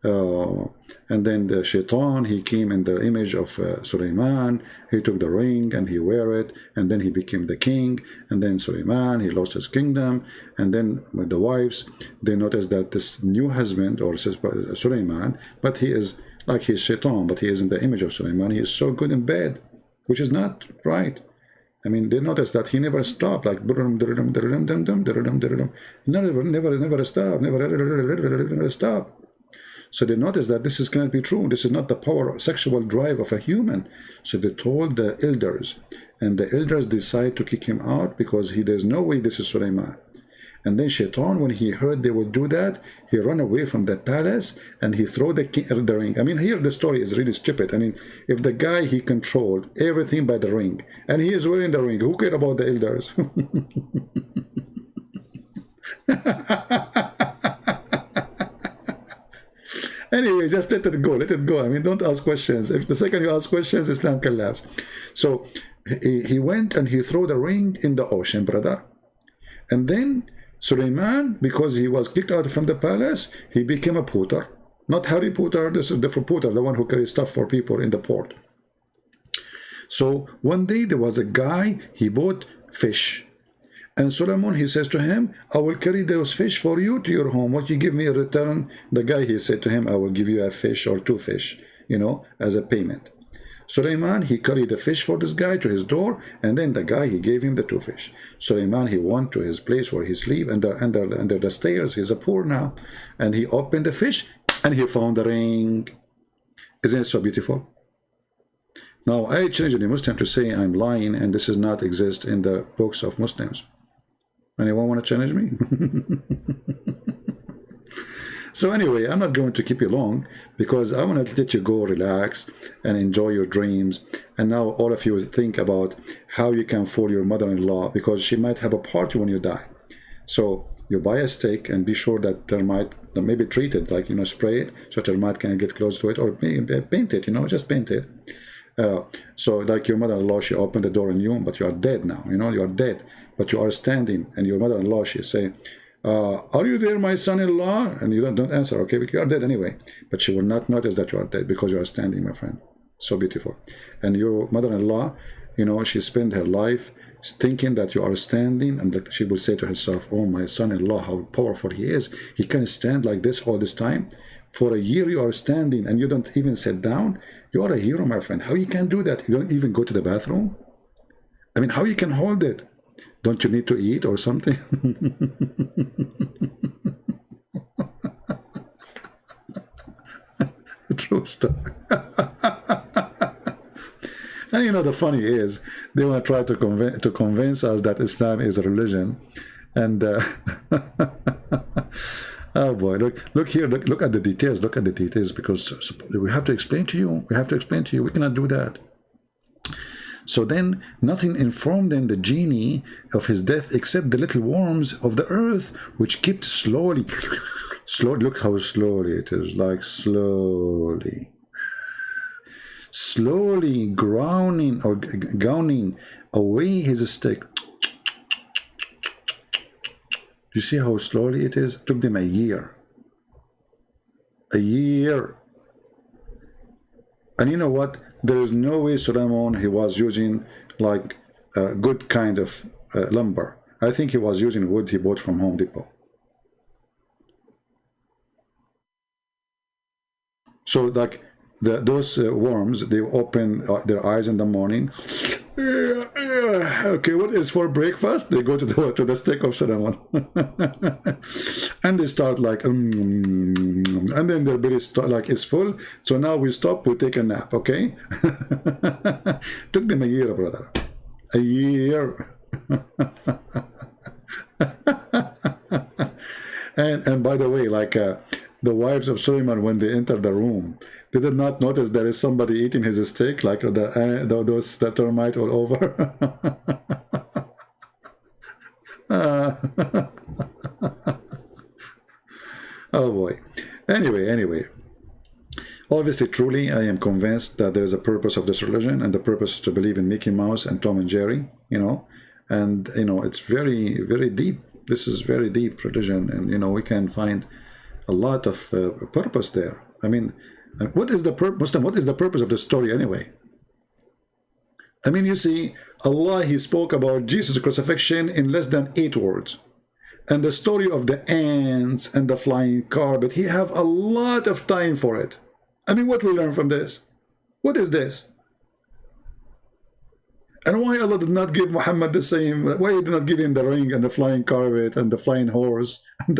And then the shaitan, he came in the image of Suleiman. He took the ring and he wear it, and then he became the king. And then Suleiman, he lost his kingdom. And then with the wives, they noticed that this new husband, or Suleiman, but he is like he's shaitan, but he is in the image of Suleiman. He is so good in bed, which is not right. I mean, they noticed that he never stopped, like never stop. So they noticed that this cannot be true. This is not the power, sexual drive of a human. So they told the elders, and the elders decide to kick him out because there's no way this is Suleiman. And then Shaitan, when he heard they would do that, he ran away from the palace and he threw the ring. I mean, here the story is really stupid. I mean, if the guy, he controlled everything by the ring, and he is wearing the ring, who cared about the elders? Anyway, just let it go. Let it go. I mean, don't ask questions. If the second you ask questions, Islam collapses. So he went and he threw the ring in the ocean, brother. And then Suleiman, because he was kicked out from the palace, he became a porter. Not Harry Potter, this is the porter, the one who carries stuff for people in the port. So one day there was a guy, he bought fish. And Solomon, he says to him, I will carry those fish for you to your home. What you give me in return? The guy, he said to him, I will give you a fish or 2 fish, you know, as a payment. Suleiman, he carried the fish for this guy to his door, and then the guy, he gave him the 2 fish. Suleiman, he went to his place where he sleep, under the stairs. He's a poor now. And he opened the fish, and he found the ring. Isn't it so beautiful? Now, I challenge the Muslim to say I'm lying, and this does not exist in the books of Muslims. Anyone want to challenge me? So anyway, I'm not going to keep you long because I want to let you go relax and enjoy your dreams. And now all of you think about how you can fool your mother-in-law, because she might have a party when you die. So you buy a stick and be sure that termite, maybe treat it, like, you know, spray it so termite can get close to it, or maybe paint it, you know, just paint it. So like your mother-in-law, she opened the door on you, but you are dead now, you know, you are dead, but you are standing, and your mother-in-law, she say, are you there, my son-in-law? And you don't answer, okay, but you are dead anyway. But she will not notice that you are dead because you are standing, my friend. So beautiful. And your mother-in-law, you know, she spent her life thinking that you are standing, and she will say to herself, oh, my son-in-law, how powerful he is. He can stand like this all this time. For a year you are standing and you don't even sit down. You are a hero, my friend. How you can do that? You don't even go to the bathroom? I mean, how you can hold it? Don't you need to eat or something? True story. And you know, the funny is, they want to try to convince us that Islam is a religion. And oh boy, look here, look at the details, look at the details, because we have to explain to you, we cannot do that. So then nothing informed then the genie of his death except the little worms of the earth, which kept slowly, look how slowly it is, like slowly grounding or gowning away his stick. You see how slowly it is? It took them a year. And you know what? There is no way Solomon, he was using like a good kind of lumber. I think he was using wood he bought from Home Depot. So like those worms, they open their eyes in the morning. Okay, what is for breakfast? They go to the stick of Solomon. And they start like and then their belly like is full. So now we stop, we take a nap, okay? Took them a year, brother. A year. And by the way, like the wives of Suleiman, when they entered the room, they did not notice there is somebody eating his steak, like the termite all over. Oh boy. Anyway. Obviously, truly, I am convinced that there is a purpose of this religion, and the purpose is to believe in Mickey Mouse and Tom and Jerry, you know. And, you know, it's very, very deep. This is very deep religion, and, you know, we can find a lot of purpose there. I mean, what is the Muslim? What is the purpose of the story anyway? I mean, you see, Allah, he spoke about Jesus' crucifixion in less than 8 words. And the story of the ants and the flying carpet, he have a lot of time for it. I mean, what we learn from this? What is this? And why Allah did not give Muhammad the same? Why he did not give him the ring and the flying carpet and the flying horse? And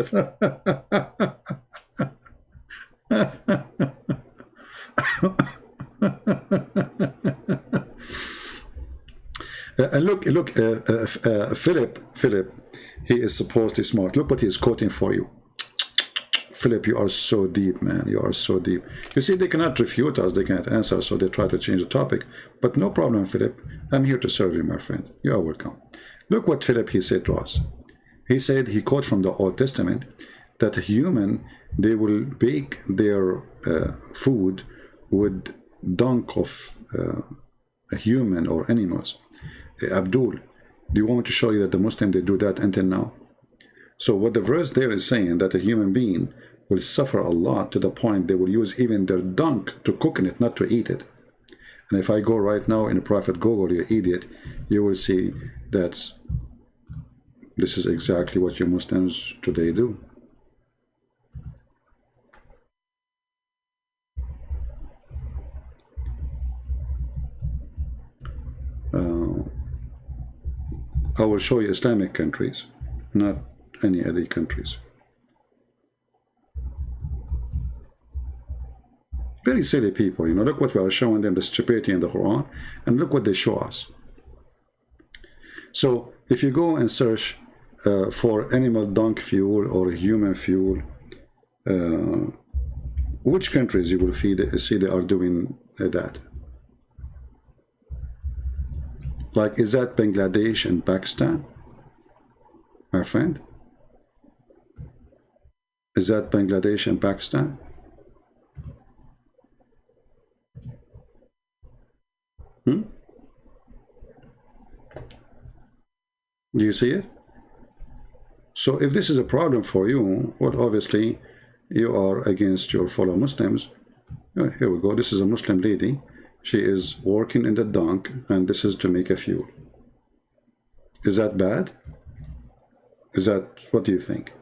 and look, Philip, he is supposedly smart. Look what he is quoting for you. Philip, you are so deep, man. You are so deep. You see, they cannot refute us. They cannot answer, so they try to change the topic. But no problem, Philip. I'm here to serve you, my friend. You are welcome. Look what Philip, he said to us. He said, he quote from the Old Testament, that a human, they will bake their food with dung of a human or animals. Abdul, do you want me to show you that the Muslim, they do that until now? So what the verse there is saying, that a human being will suffer a lot to the point they will use even their dung to cook in it, not to eat it. And if I go right now in a private Google, you idiot, you will see that this is exactly what you Muslims today do. I will show you Islamic countries, not any other countries. Very silly people, you know. Look what we are showing them, the stupidity in the Quran, and look what they show us. So if you go and search for animal dung fuel or human fuel, which countries you will see they are doing that? Like, is that Bangladesh and Pakistan, my friend? Is that Bangladesh and Pakistan? Do you see it? So if this is a problem for you, well, obviously you are against your fellow Muslims. Here we go. This is a Muslim lady. She is working in the dunk, and this is to make a fuel. Is that bad? Is that, what do you think?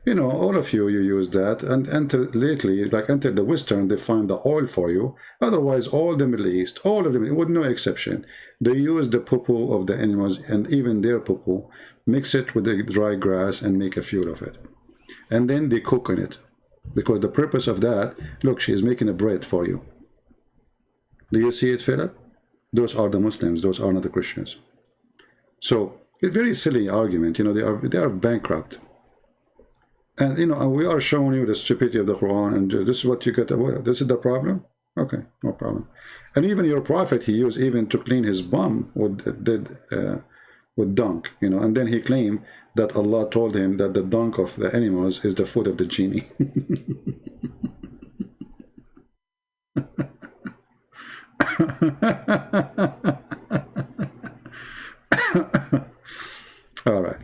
You know, all of you use that, and until lately, like until the Western, they find the oil for you. Otherwise, all the Middle East, all of them, with no exception, they use the poo-poo of the animals, and even their poo-poo, mix it with the dry grass and make a fuel of it. And then they cook on it. Because the purpose of that, look, she is making a bread for you. Do you see it, Philip? Those are the Muslims, those are not the Christians. So, a very silly argument, you know, they are bankrupt. And, you know, we are showing you the stupidity of the Quran, and this is what you get. This is the problem? Okay, no problem. And even your prophet, he used even to clean his bum with dung, you know, and then he claimed that Allah told him that the dung of the animals is the food of the genie. All right.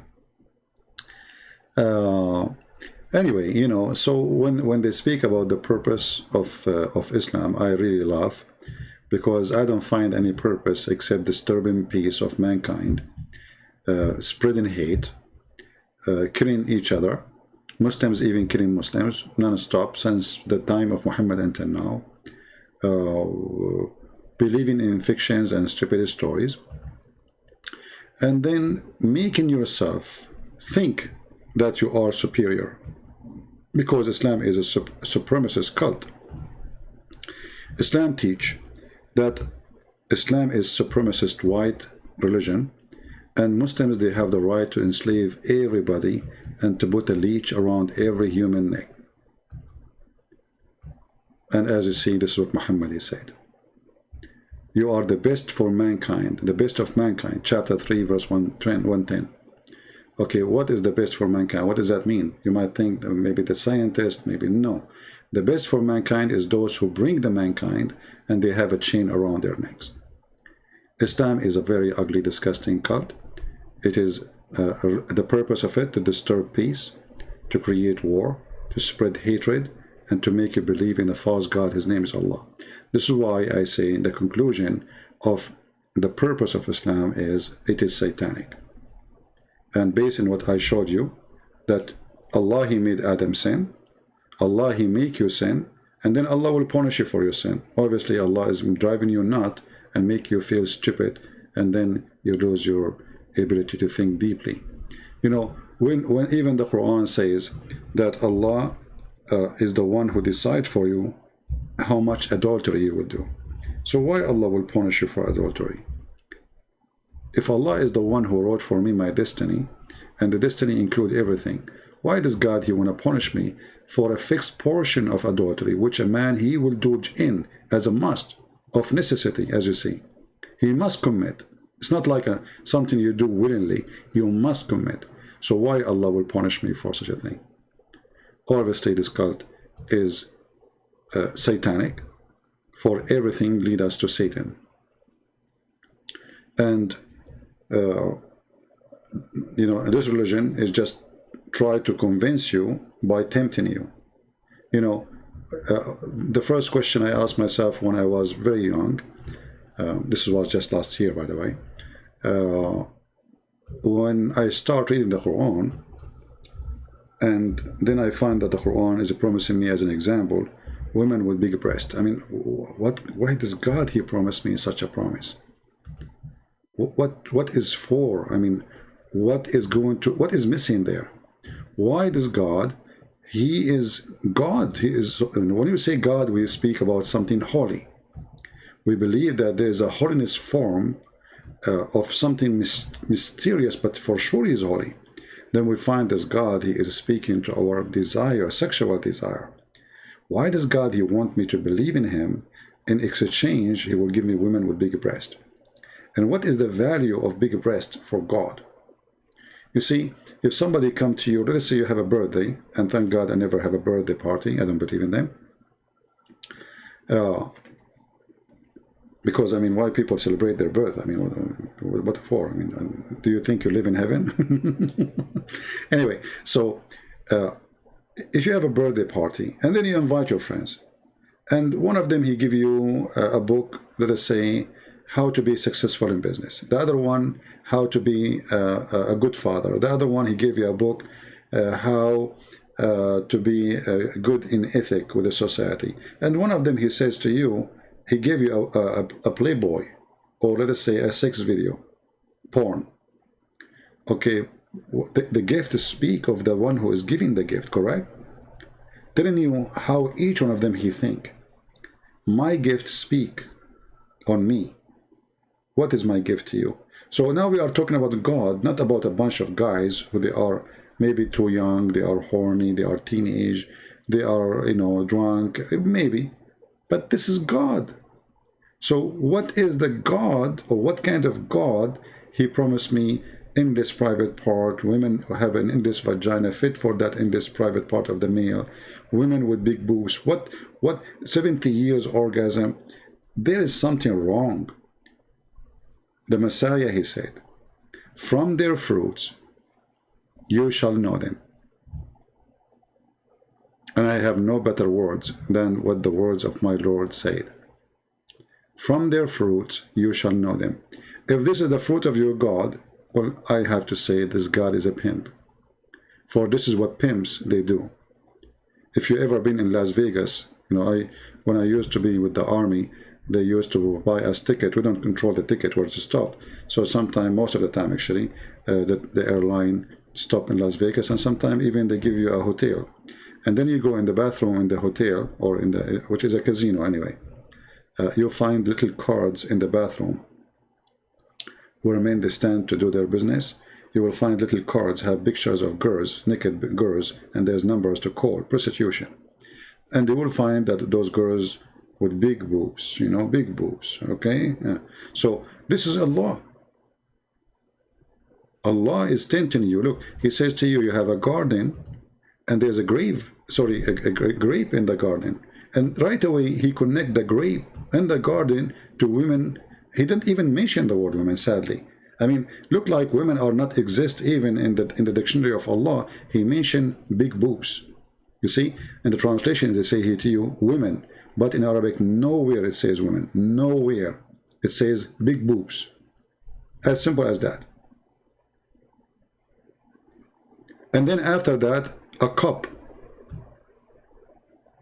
Anyway, you know, so when they speak about the purpose of Islam, I really laugh, because I don't find any purpose except disturbing peace of mankind, spreading hate, killing each other, Muslims even killing Muslims non-stop since the time of Muhammad until now, believing in fictions and stupid stories, and then making yourself think that you are superior, because Islam is a supremacist cult. Islam teach that Islam is supremacist white religion, and Muslims, they have the right to enslave everybody and to put a leash around every human neck. And as you see, this is what Muhammad said. You are the best for mankind, the best of mankind. Chapter 3, verse 110. Okay, what is the best for mankind? What does that mean? You might think that maybe the scientist, maybe no. The best for mankind is those who bring the mankind and they have a chain around their necks. Islam is a very ugly, disgusting cult. It is the purpose of it to disturb peace, to create war, to spread hatred, and to make you believe in a false God. His name is Allah. This is why I say in the conclusion of the purpose of Islam is it is satanic. And based on what I showed you, that Allah, He made Adam sin, Allah, He make you sin, and then Allah will punish you for your sin. Obviously, Allah is driving you nut and make you feel stupid, and then you lose your ability to think deeply. You know, when even the Quran says that Allah is the one who decides for you how much adultery you will do. So why Allah will punish you for adultery? If Allah is the one who wrote for me my destiny, and the destiny include everything, why does God, He want to punish me for a fixed portion of adultery, which a man, he will do in as a must, of necessity, as you see. He must commit. It's not like something you do willingly. You must commit. So why Allah will punish me for such a thing? Obviously, this cult is satanic, for everything lead us to Satan. And you know, this religion is just try to convince you by tempting you. You know, the first question I asked myself when I was very young, this was just last year, by the way, when I start reading the Quran, and then I find that the Quran is promising me as an example women with big breasts. I mean, why does God, He promised me such a promise? What is for? I mean, what is missing there? Why does God, He is God. He is, when you say God, we speak about something holy. We believe that there is a holiness form of something mysterious, but for sure He is holy. Then we find as God, He is speaking to our desire, sexual desire. Why does God, He want me to believe in Him? In exchange, He will give me women with big breasts. And what is the value of big breast for God? You see, if somebody come to you, let's say you have a birthday, and thank God I never have a birthday party, I don't believe in them. Because, I mean, why people celebrate their birth? I mean, what for? I mean, do you think you live in heaven? Anyway, so if you have a birthday party and then you invite your friends, and one of them he give you a book, let us say, how to be successful in business. The other one, how to be a good father. The other one, he gave you a book, how to be good in ethic with the society. And one of them, he says to you, he gave you a Playboy, or let us say a sex video, porn. Okay, the gift speak of the one who is giving the gift, correct? Telling you how each one of them he think. My gift speak on me. What is my gift to you? So now we are talking about God, not about a bunch of guys who they are maybe too young, they are horny, they are teenage, they are, you know, drunk, maybe. But this is God. So what is the God, or what kind of God he promised me in this private part? Women have an in this vagina fit for that in this private part of the male. Women with big boobs. What 70 years orgasm? There is something wrong. The Messiah, he said, from their fruits you shall know them. And I have no better words than what the words of my Lord said. From their fruits you shall know them. If this is the fruit of your God, well, I have to say this God is a pimp. For this is what pimps, they do. If you ever been in Las Vegas, you know, when I used to be with the army, they used to buy us ticket. We don't control the ticket where to stop. So sometime, most of the time actually, the airline stop in Las Vegas, and sometimes even they give you a hotel. And then you go in the bathroom in the hotel, or in the, which is a casino anyway. You'll find little cards in the bathroom where men they stand to do their business. You will find little cards have pictures of girls, naked girls, and there's numbers to call, prostitution. And you will find that those girls with big boobs, you know, big boobs, okay? Yeah. So this is Allah. Allah is tempting you. Look, he says to you, you have a garden, and there's a grape in the garden. And right away, he connect the grape and the garden to women. He didn't even mention the word women, sadly. I mean, look like women are not exist even in the dictionary of Allah. He mentioned big boobs. You see, in the translation, they say here to you, women. But in Arabic, nowhere it says women. Nowhere. It says big boobs. As simple as that. And then after that, a cup.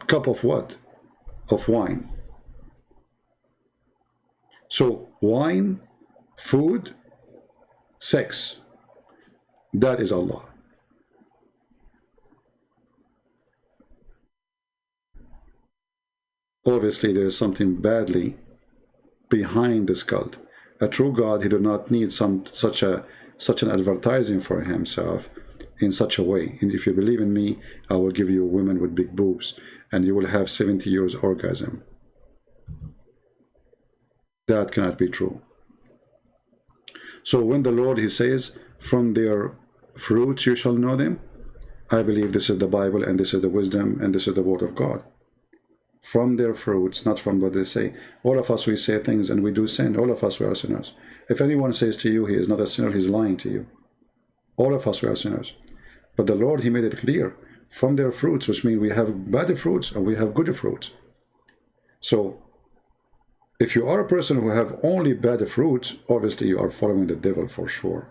Cup of what? Of wine. So wine, food, sex. That is Allah. Obviously, there is something badly behind this cult. A true God, he do not need such an advertising for himself in such a way. And if you believe in me, I will give you women with big boobs, and you will have 70 years orgasm. That cannot be true. So when the Lord, he says, from their fruits you shall know them, I believe this is the Bible, and this is the wisdom, and this is the word of God. From their fruits, not from what they say. All of us, we say things and we do sin. All of us, we are sinners. If anyone says to you he is not a sinner, he's lying to you. All of us, we are sinners. But the Lord, he made it clear. From their fruits, which means we have bad fruits and we have good fruits. So, if you are a person who have only bad fruits, obviously you are following the devil for sure.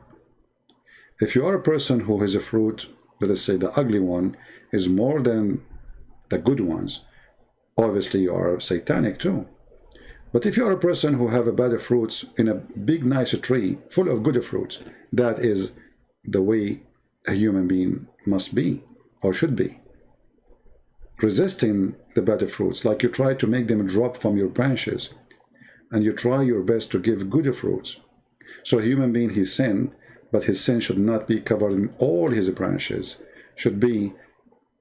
If you are a person who has a fruit, let us say the ugly one, is more than the good ones, obviously you are satanic too. But if you are a person who have a bad fruits in a big nice tree full of good fruits, that is the way a human being must be or should be. Resisting the bad fruits, like you try to make them drop from your branches, and you try your best to give good fruits. So a human being, he sinned, but his sin should not be covered in all his branches, should be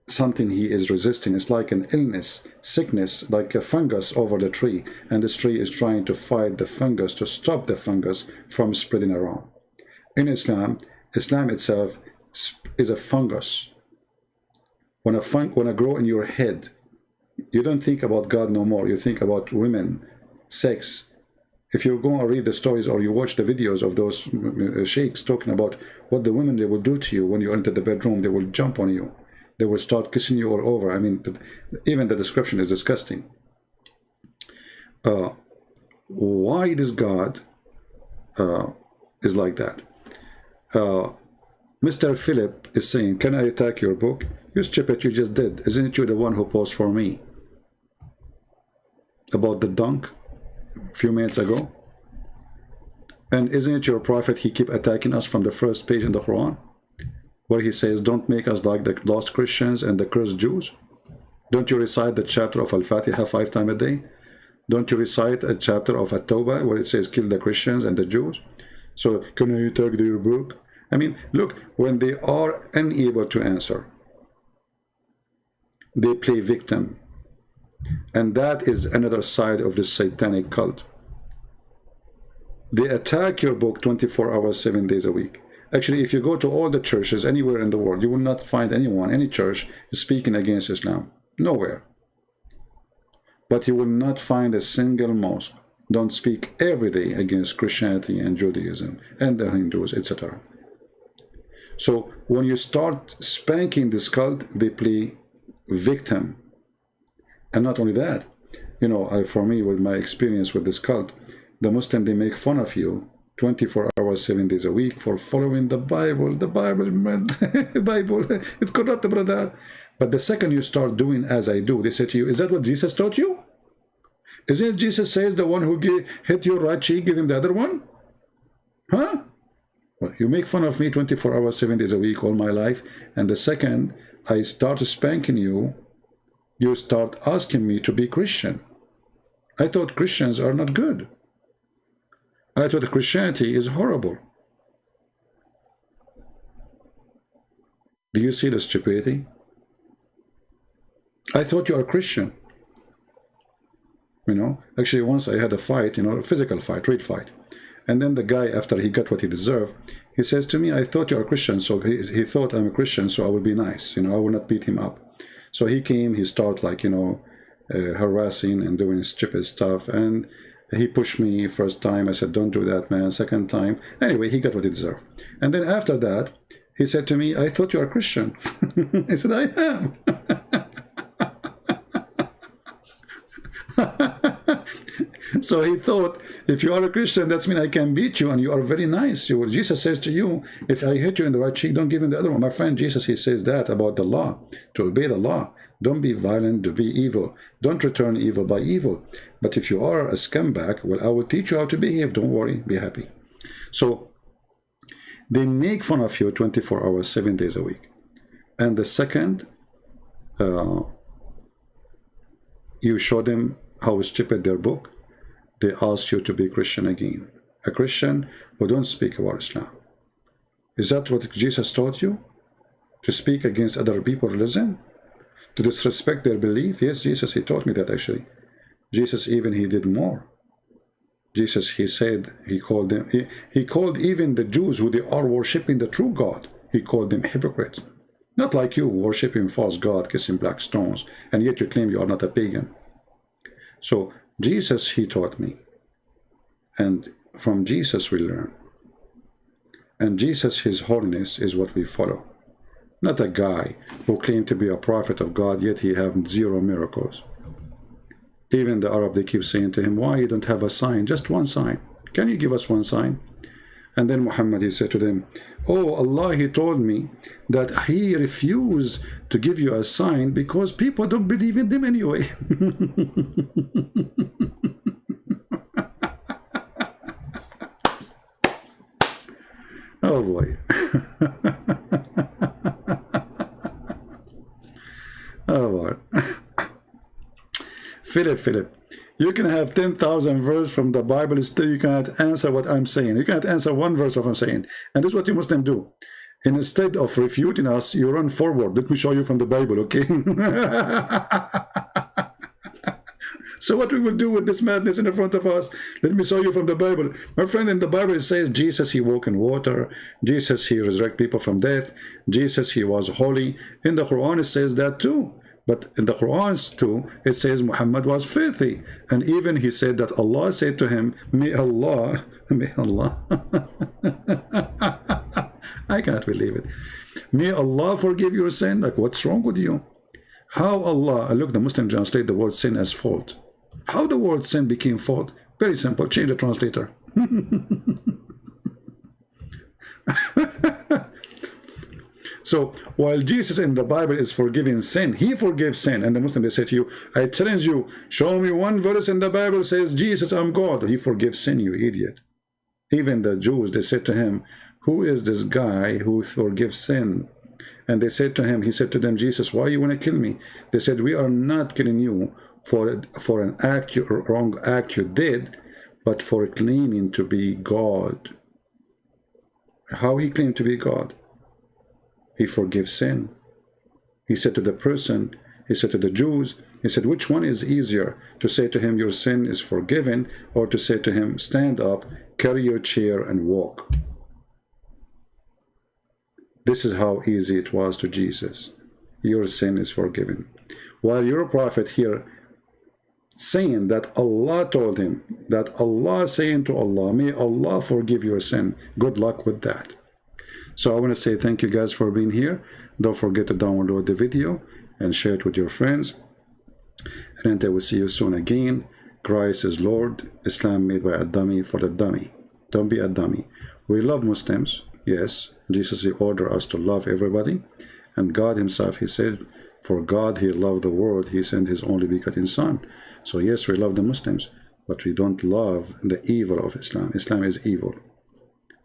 something he is resisting. It's like an illness, sickness, like a fungus over the tree, and this tree is trying to fight the fungus, to stop the fungus from spreading around. In Islam, Islam itself is a fungus. When a grow in your head, you don't think about God no more. You think about women, sex, If you go and read the stories or you watch the videos of those sheikhs talking about what the women they will do to you when you enter the bedroom, they will jump on you. They will start kissing you all over. I mean, even the description is disgusting. Why this God is like that? Mr. Philip is saying, can I attack your book? You stupid, you just did. Isn't it you the one who posed for me about the dunk a few minutes ago? And isn't it your prophet, he keep attacking us from the first page in the Quran, where he says, don't make us like the lost Christians and the cursed Jews? Don't you recite the chapter of Al-Fatiha 5 times a day? Don't you recite a chapter of At-Tawbah where it says, kill the Christians and the Jews? So, can I attack your book? I mean, look, when they are unable to answer, they play victim. And that is another side of the satanic cult. They attack your book 24 hours, 7 days a week. Actually, if you go to all the churches anywhere in the world, you will not find anyone, any church, speaking against Islam. Nowhere. But you will not find a single mosque don't speak every day against Christianity and Judaism and the Hindus, etc. So when you start spanking this cult, they play victim. And not only that, you know, for me, with my experience with this cult, the Muslim, they make fun of you 24 hours, 7 days a week for following the Bible. The Bible, man, Bible, it's corrupt, brother. But the second you start doing as I do, they say to you, is that what Jesus taught you? Isn't it Jesus says the one who hit your right cheek, give him the other one? Huh? Well, you make fun of me 24 hours, 7 days a week, all my life. And the second I start spanking you, you start asking me to be Christian. I thought Christians are not good. I thought Christianity is horrible. Do you see the stupidity? I thought you are Christian. You know, actually once I had a fight, you know, a physical fight, real fight. And then the guy, after he got what he deserved, he says to me, I thought you are a Christian. So he thought I'm a Christian, so I will be nice. You know, I will not beat him up. So he came, he started like, you know, harassing and doing stupid stuff. And he pushed me first time. I said, don't do that, man. Second time. Anyway, he got what he deserved. And then after that, he said to me, I thought you are a Christian. I said, I am. So he thought, if you are a Christian, that means I can beat you and you are very nice. Jesus says to you, if I hit you in the right cheek, don't give him the other one. My friend, Jesus, he says that about the law, to obey the law. Don't be violent, to be evil. Don't return evil by evil. But if you are a scumbag, well, I will teach you how to behave. Don't worry, be happy. So they make fun of you 24 hours, 7 days a week. And the second, you show them how stupid their book, they ask you to be Christian again. A Christian who don't speak about Islam. Is that what Jesus taught you? To speak against other people's religion? To disrespect their belief? Yes, Jesus, he taught me that actually. Jesus even, he did more. Jesus, he said, he called them, he called even the Jews who they are worshipping the true God, he called them hypocrites. Not like you, worshipping false God, kissing black stones, and yet you claim you are not a pagan. So Jesus, he taught me. And from Jesus we learn. And Jesus, his holiness, is what we follow. Not a guy who claimed to be a prophet of God, yet he have 0 miracles. Even the Arab, they keep saying to him, why you don't have a sign? Just one sign. Can you give us one sign? And then Muhammad, he said to them, oh, Allah, he told me that he refused to give you a sign because people don't believe in them anyway. Oh boy. Oh boy. Philip, you can have 10,000 verses from the Bible, still you cannot answer what I'm saying. You cannot answer one verse of what I'm saying. And this is what you Muslims do. And instead of refuting us, you run forward. Let me show you from the Bible, okay? So what we will do with this madness in the front of us? Let me show you from the Bible. My friend, in the Bible it says Jesus, he walked in water. Jesus, he resurrected people from death. Jesus, he was holy. In the Quran it says that too. But in the Quran too, it says Muhammad was filthy. And even he said that Allah said to him, may Allah, I can't believe it. May Allah forgive your sin. Like, what's wrong with you? How Allah, look, the Muslim translate the word sin as fault. How the word sin became fault? Very simple, change the translator. So while Jesus in the Bible is forgiving sin, he forgives sin. And the Muslim, they say to you, I challenge you, show me one verse in the Bible says, Jesus, I'm God. He forgives sin, you idiot. Even the Jews, they said to him, who is this guy who forgives sin? And they said to him, he said to them, Jesus, why you want to kill me? They said, we are not killing you for an act, wrong act you did, but for claiming to be God. How he claimed to be God? He forgives sin. He said to the person, he said to the Jews, he said, which one is easier, to say to him, your sin is forgiven, or to say to him, stand up, carry your chair and walk? This is how easy it was to Jesus. Your sin is forgiven. While your prophet here saying that Allah told him, that Allah saying to Allah, may Allah forgive your sin. Good luck with that. So I want to say thank you guys for being here. Don't forget to download the video and share it with your friends. And until we see you soon again, Christ is Lord, Islam made by a dummy for the dummy. Don't be a dummy. We love Muslims. Yes, Jesus, he ordered us to love everybody. And God himself, he said, for God, he loved the world. He sent his only begotten son. So yes, we love the Muslims, but we don't love the evil of Islam. Islam is evil.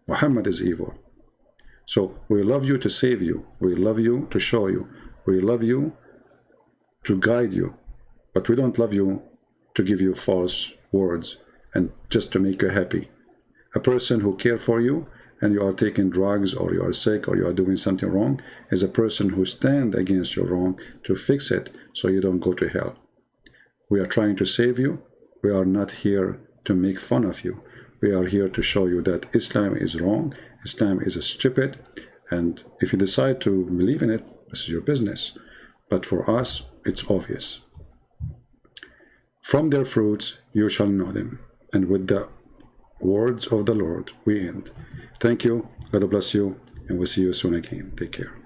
Muhammad is evil. So we love you to save you. We love you to show you. We love you to guide you. But we don't love you to give you false words and just to make you happy. A person who cares for you and you are taking drugs or you are sick or you are doing something wrong is a person who stands against your wrong to fix it so you don't go to hell. We are trying to save you. We are not here to make fun of you. We are here to show you that Islam is wrong. Islam is stupid. And if you decide to believe in it, this is your business. But for us, it's obvious. From their fruits, you shall know them. And with the words of the Lord, we end. Thank you. God bless you. And we'll see you soon again. Take care.